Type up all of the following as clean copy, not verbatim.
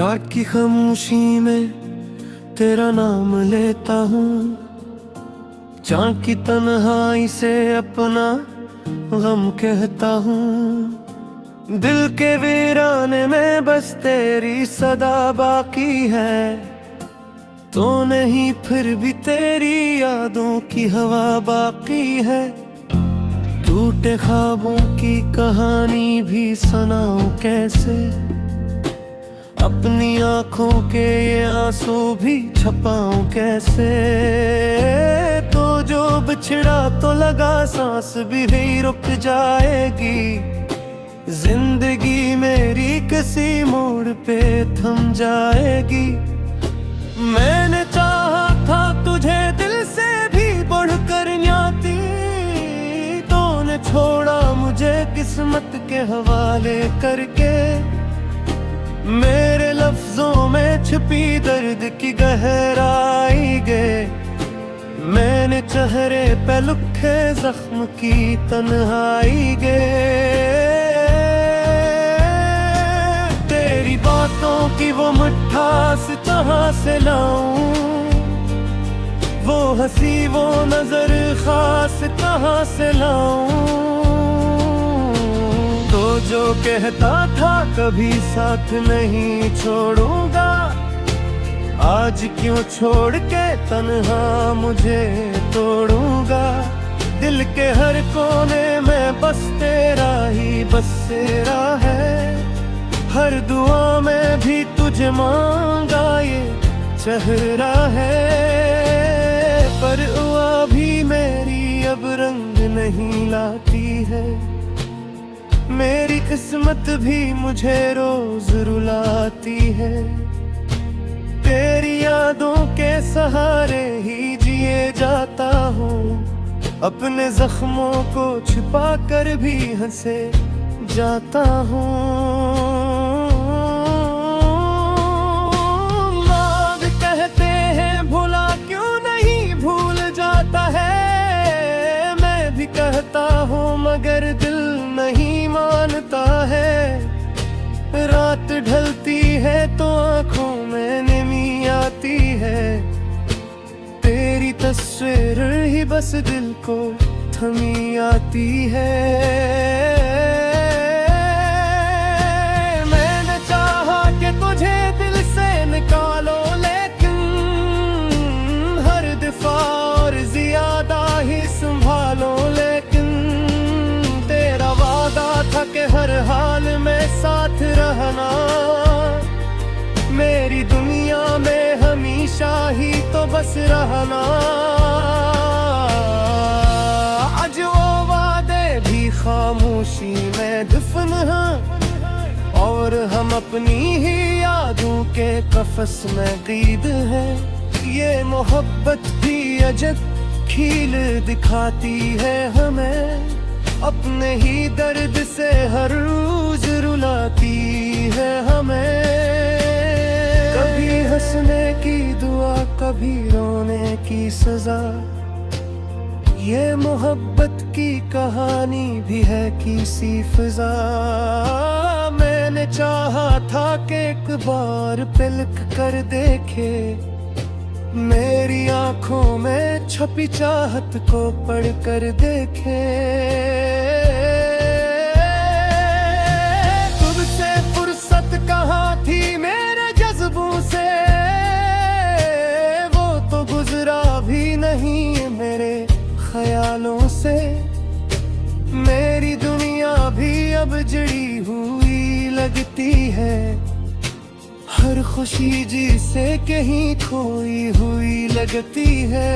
रात की खामोशी में तेरा नाम लेता हूँ, चाँद की तन्हाई से अपना गम कहता हूँ। दिल के वीराने में बस तेरी सदा बाकी है, तो नहीं फिर भी तेरी यादों की हवा बाकी है। टूटे ख्वाबों की कहानी भी सुनाऊं कैसे, अपनी आंखों के ये आंसू भी छपाऊं कैसे। तो जो बिछड़ा तो लगा सांस भी रुक जाएगी, जिंदगी मेरी किसी मोड़ पे थम जाएगी। मैंने चाहा था तुझे दिल से भी बढ़कर न्याती, तूने छोड़ा मुझे किस्मत के हवाले करके। मेरे लफ्जों में छिपी दर्द की गहराई गे, मैंने चेहरे पे लिखे जख्म की तन्हाई गे। तेरी बातों की वो मिठास कहाँ से लाऊं, वो हंसी वो नजर खास कहाँ से लाऊं। तो जो कहता था कभी साथ नहीं छोड़ूंगा, आज क्यों छोड़ के तन्हा मुझे तोड़ूंगा। दिल के हर कोने में बस तेरा ही बसेरा है, हर दुआ में भी तुझे मांगा ये चेहरा है। पर हुआ भी मेरी अब रंग नहीं लाती है, मेरी किस्मत भी मुझे रोज रुलाती है। तेरी यादों के सहारे ही जिए जाता हूँ, अपने जख्मों को छिपा कर भी हंसे जाता हूँ। लोग कहते हैं भुला क्यों नहीं भूल जाता है, मैं भी कहता हूँ मगर दिल नहीं मानता है। रात ढलती है तो आंखों में नमी आती है, तेरी तस्वीर ही बस दिल को थमी आती है। मैंने चाहा कि तुझे दिल से निकालो, लेकिन हर दफा और ज्यादा ही संभालो। लेकिन तेरा वादा था कि हर हाल में साथ रहना, मेरी दुनिया में हमेशा ही तो बस रहना। आज वो वादे भी खामोशी में दफन हैं, और हम अपनी ही यादों के कफस में कैद हैं। ये मोहब्बत भी अजब खील दिखाती है हमें, अपने ही दर्द से हर रोज रुलाती है हमें। कभी हंसने की दुआ कभी रोने की सजा, ये मोहब्बत की कहानी भी है किसी फिजा। मैंने चाहा था कि एक बार पलक कर देखे, मेरी आंखों में छपी चाहत को पढ़ कर देखे। तुझसे फुर्सत कहाँ थी मेरे जज्बों से, वो तो गुजरा भी नहीं मेरे ख्यालों से। मेरी दुनिया भी अब जड़ी हुई लगती है, हर खुशी जिसे कहीं खोई हुई लगती है।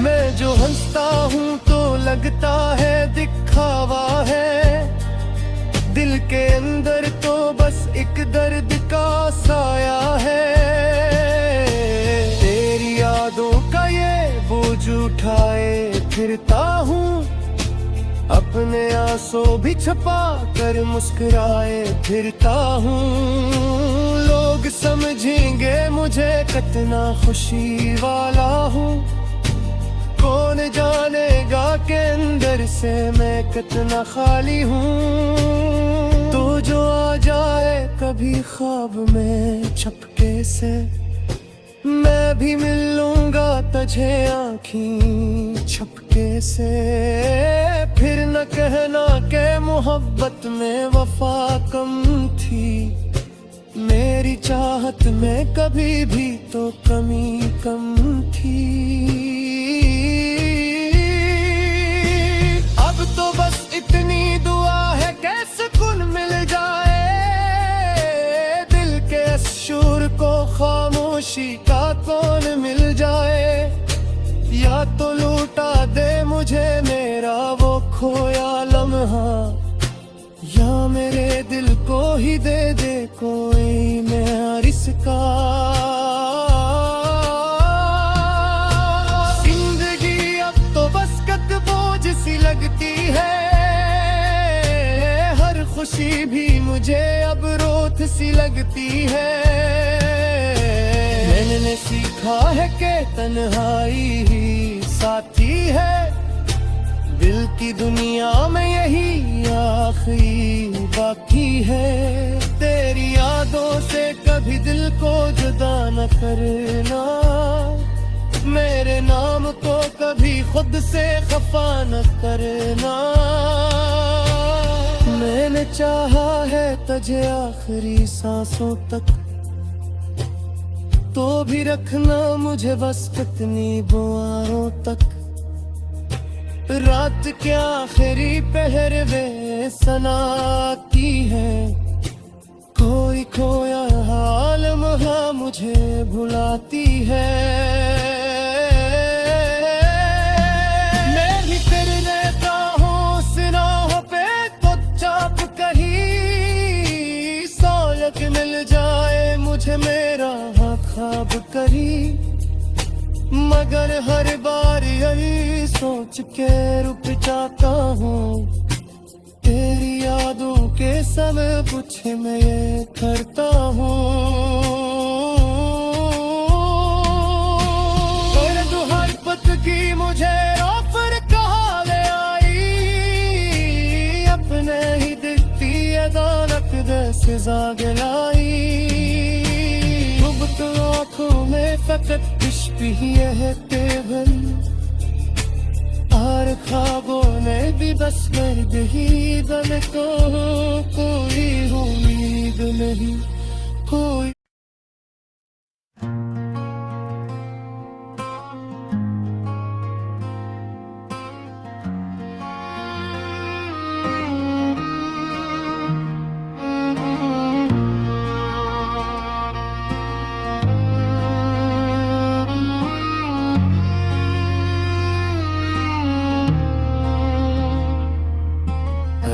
मैं जो हंसता हूँ तो लगता है दिखावा है, दिल के अंदर तो बस एक दर्द का साया है। तेरी यादों का ये बोझ उठाए फिरता हूँ, अपने आंसू भी छुपा कर मुस्कुराए फिरता हूँ। लोग समझेंगे मुझे कितना खुशी वाला हूँ, कौन जानेगा के अंदर से मैं कितना खाली हूँ। तो जो आ जाए कभी ख्वाब में छपके से, मैं भी मिल लूंगा तुझे आँखी छपके से। फिर न कहना के मोहब्बत में वफा कम थी, मेरी चाहत में कभी भी तो कमी कम थी। अब तो बस इतनी दुआ है कि सुकून मिल जाए, दिल के शोर को खामोशी का कौन मिल जाए। या तो लूटा दे मुझे मेरा वो खोया लम्हा, या मेरे दिल को ही दे दे कोई मेरिस का। जिंदगी अब तो बस कद बोझ सी लगती है, हर खुशी भी मुझे अब रोत सी लगती है। मैंने सीखा है कि तन्हाई ही साथी है, दिल की दुनिया में यही आखिरी बाकी है। तेरी यादों से कभी दिल को जुदा न करना, मेरे नाम को कभी खुद से खफा न करना। मैंने चाहा है तुझे आखिरी सांसों तक, तो भी रखना मुझे बस कितनी बुआरों तक। रात के आखिरी पहरवे सना की है, कोई खोया हाल महा मुझे भुलाती है। मैं भी फिर रहता हूँ सिराहों पे तो चाप कहीं, सौलक मिल जाए मुझे मेरा ख्वाब करी। मगर हर बार यही सोच के रुक जाता हूँ, तेरी यादों के समय कुछ मैं ये करता हूँ। कर दो हर पत की मुझे ऑफर कहा ले आई, अपने ही दिखती अदालत जैसे जाग लाई। तो आँखों में फकत इश्क ही है केवल, और ख्वाबों में भी बस मर्द ही दल को कोई उम्मीद नहीं कोई।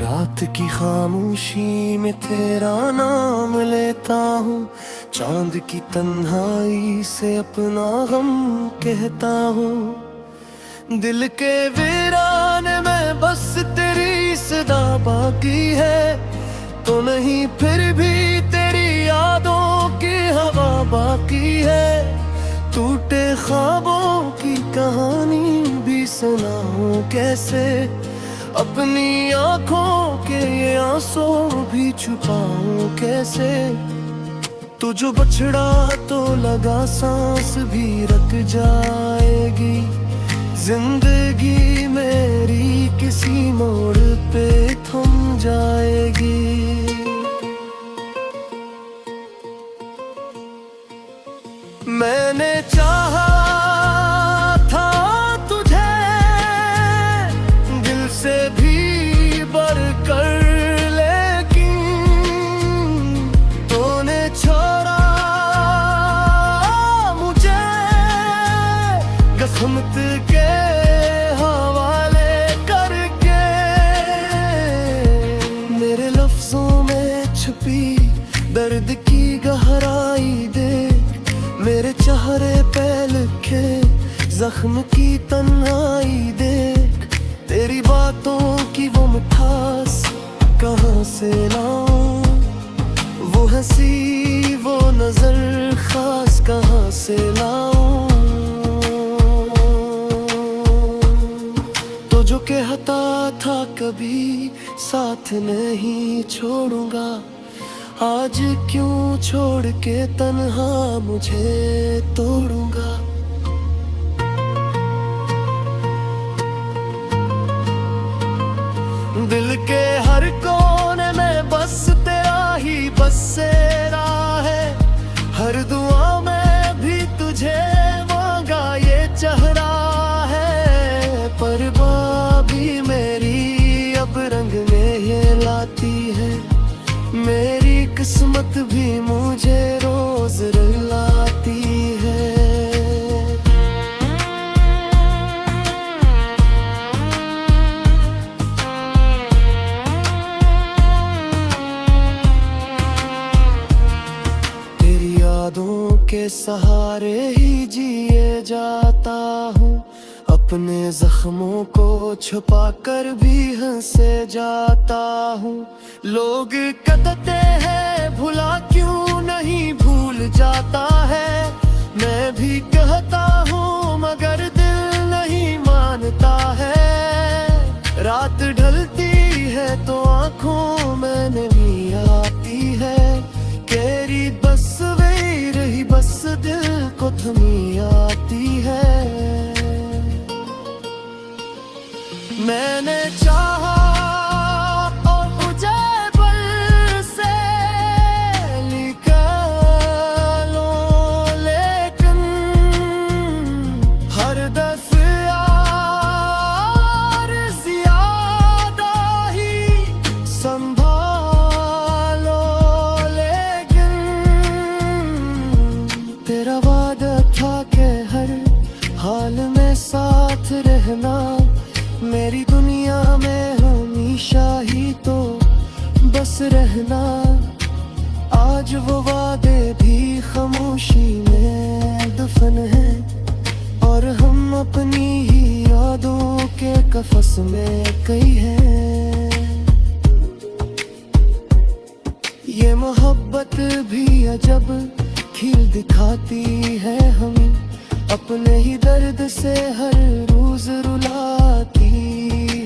रात की खामोशी में तेरा नाम लेता हूँ, चांद की तन्हाई से अपना गम कहता हूँ। दिल के वीराने में बस तेरी सदा बाकी है, तो नहीं फिर भी तेरी यादों की हवा बाकी है। टूटे ख्वाबों की कहानी भी सुनाऊं कैसे, अपनी आँखों के ये आंसू भी छुपाऊं कैसे। तो जो बछड़ा तो लगा सांस भी रख जाएगी, जिंदगी मेरी किसी मोड़ पे थम जाएगी। मैंने चाहा था तुझे दिल से भी बढ़कर, लेकिन तूने छोड़ा मुझे किस्मत के हवाले करके। मेरे लफ्जों में छुपी दर्द की गहराई देख, मेरे चेहरे पे लिखे जख्म की तन्हाई देख। तेरी बातों की वो मिठास कहाँ से लाऊं, वो हंसी वो नजर खास कहाँ से लाऊं। तो जो कहता था कभी साथ नहीं छोड़ूंगा। आज क्यों छोड़ के तन्हा मुझे तोड़ूंगा। दिल के हर कोने में बस तेरा ही बसेरा है। हर दुआ में भी तुझे मांगा ये चेहरा है। पर बाबी मेरी अब रंग में ये लाती है। मेरी किस्मत भी मुझे रोज रुलाती है। तेरी यादों के सहारे ही जिए जाता हूँ। अपने जख्मों को छुपा कर भी हंसे जाता हूँ। लोग कहते हैं भुला क्यों नहीं भूल जाता है। मैं भी कहता हूँ मगर दिल नहीं मानता है। रात ढलती है तो आंखों में नहीं आती है। तेरी बस वही रही बस दिल को थमी आती है। मैंने चाहा और मुझे बल से निकालो, लेकिन हर दफा और ज्यादा ही संभालो। लेकिन तेरा वादा था कि हर हाल में साथ रहना। मेरी दुनिया में हमेशा ही तो बस रहना। आज वो वादे भी खामोशी में दफन है। और हम अपनी ही यादों के कफस में कई हैं। ये मोहब्बत भी अजब खील दिखाती है हमें। अपने ही दर्द से हर रोज रुलाती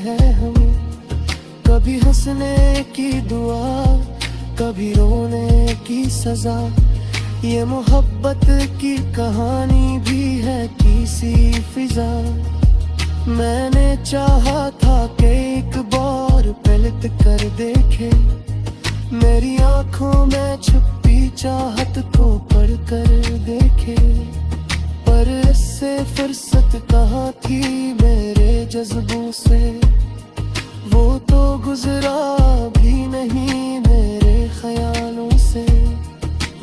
है हमें। कभी हंसने की दुआ, कभी रोने की सजा। ये मोहब्बत की कहानी भी है किसी फिजा। मैंने चाहा था कि एक बार पलट कर देखे। मेरी आंखों में छुपी चाहत को पढ़ कर देखे। पर इससे फुर्सत कहाँ थी मेरे जज्बों से। वो तो गुजरा भी नहीं मेरे ख्यालों से।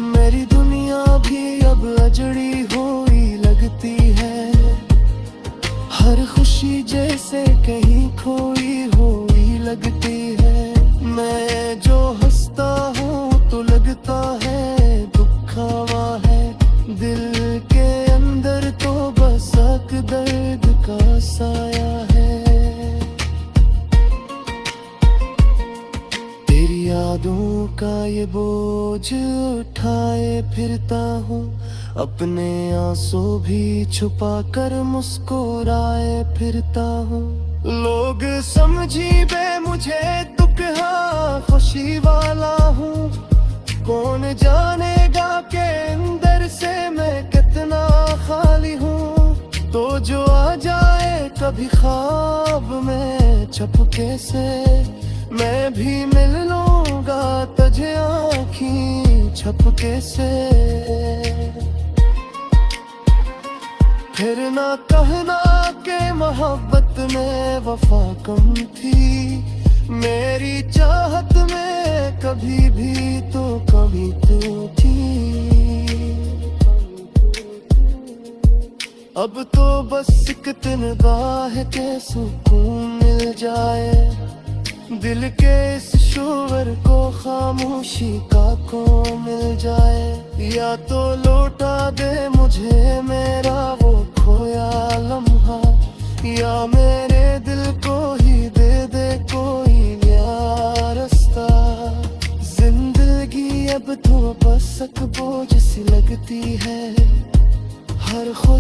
मेरी दुनिया भी अब अजड़ी हुई लगती है। हर खुशी जैसे कहीं खोई हुई लगती है। मैं जो हंसता हूँ तो लगता है दुखावा है। दिल के अंदर तो बस एक दर्द का साया है। तेरी यादों का ये बोझ उठाए फिरता हूँ। अपने आंसू भी छुपा कर मुस्कुराए फिरता हूँ। लोग समझी बे मुझे दुख हाँ खुशी वाला हूँ। कौन जानेगा के अंदर से मैं कितना खाली हूँ। तो जो आ जाए कभी ख्वाब में छपके से। मैं भी मिल लूंगा तुझे आँखी छपके से। फिर ना कहना के मोहब्बत में वफा कम थी। मेरी चाहत में कभी भी तो कमी तो थी। अब तो बस एक निगाह के सुकून मिल जाए। दिल के इस शोर को खामोशी का को मिल जाए। या तो लौटा दे मुझे मेरा वो खोया लम्हा। या मेरे दिल को ही दे दे कोई नया रास्ता। जिंदगी अब तो बस एक बोझ सी लगती है। हर खुश